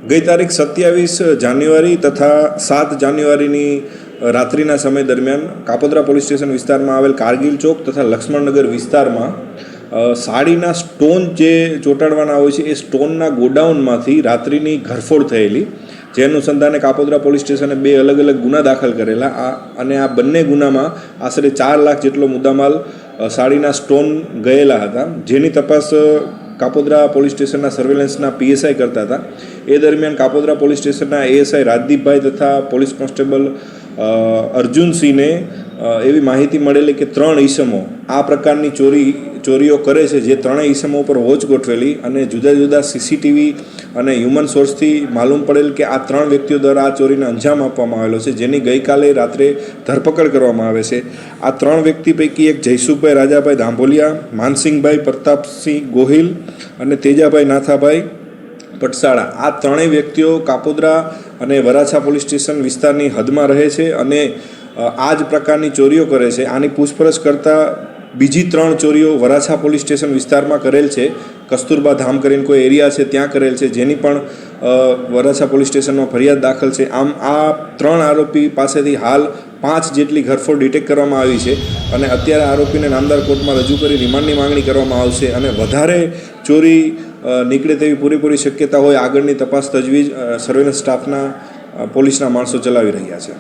ગઈ તારીખ 27 જાન્યુઆરી તથા 7 જાન્યુઆરીની રાત્રિના સમય દરમિયાન કાપોદ્રા પોલીસ સ્ટેશન વિસ્તારમાં આવેલ કારગિલ ચોક તથા લક્ષ્મણનગર વિસ્તારમાં સાડીના સ્ટોન જે ચોંટાડવાના હોય છે એ સ્ટોનના ગોડાઉનમાંથી રાત્રિની ઘરફોડ થયેલી, જે અનુસંધાને કાપોદ્રા પોલીસ સ્ટેશને 2 અલગ અલગ ગુના દાખલ કરેલા અને આ બંને ગુનામાં આશરે 4 લાખ જેટલો મુદ્દામાલ સાડીના સ્ટોન ગયેલા હતા, જેની તપાસ કાપોદ્રા પોલીસ સ્ટેશનના સર્વેલન્સના પીએસઆઈ કરતા હતા. એ દરમિયાન કાપોદ્રા પોલીસ સ્ટેશનના એએસઆઈ રાજદીપભાઈ તથા પોલીસ કોન્સ્ટેબલ અર્જુનસિંહને એવી માહિતી મળેલી કે 3 ઈસમો આ પ્રકારની ચોરીઓ કરે છે, જે 3 ઈસમો ઉપર વોચ ગોઠવેલી અને જુદા જુદા સીસીટીવી અને હ્યુમન સોર્સથી માલુમ પડેલ કે આ 3 વ્યક્તિઓ દ્વારા આ ચોરીને અંજામ આપવામાં આવેલો છે, જેની ગઈકાલે રાત્રે ધરપકડ કરવામાં આવે છે. આ 3 વ્યક્તિ પૈકી એક જયસુખભાઈ રાજાભાઈ ધાંભોલિયા, માનસિંહભાઈ પ્રતાપસિંહ ગોહિલ અને તેજાભાઈ નાથાભાઈ પટસાળા, આ 3 વ્યક્તિઓ કાપોદ્રા અને વરાછા પોલીસ સ્ટેશન વિસ્તારની હદમાં રહે છે અને આ જ પ્રકારની ચોરીઓ કરે છે. આની પૂછપરછ કરતાં બીજી 3 ચોરીઓ વરાછા પોલીસ સ્ટેશન વિસ્તારમાં કરેલ છે, કસ્તુરબા ધામ કરીને કોઈ એરિયા છે ત્યાં કરેલ છે, જેની પણ વરાછા પોલીસ સ્ટેશનમાં ફરિયાદ દાખલ છે. આમ આ 3 આરોપી પાસેથી હાલ 5 જેટલી ઘરફોડ ડિટેક્ટ કરવામાં આવી છે અને અત્યારે આરોપીને નામદાર કોર્ટમાં રજૂ કરી રિમાન્ડની માંગણી કરવામાં આવશે અને વધારે ચોરી નીકળે તેવી પૂરેપૂરી શક્યતા હોય આગળની તપાસ તજવીજ સર્વેલન્સ સ્ટાફના પોલીસના માણસો ચલાવી રહ્યા છે.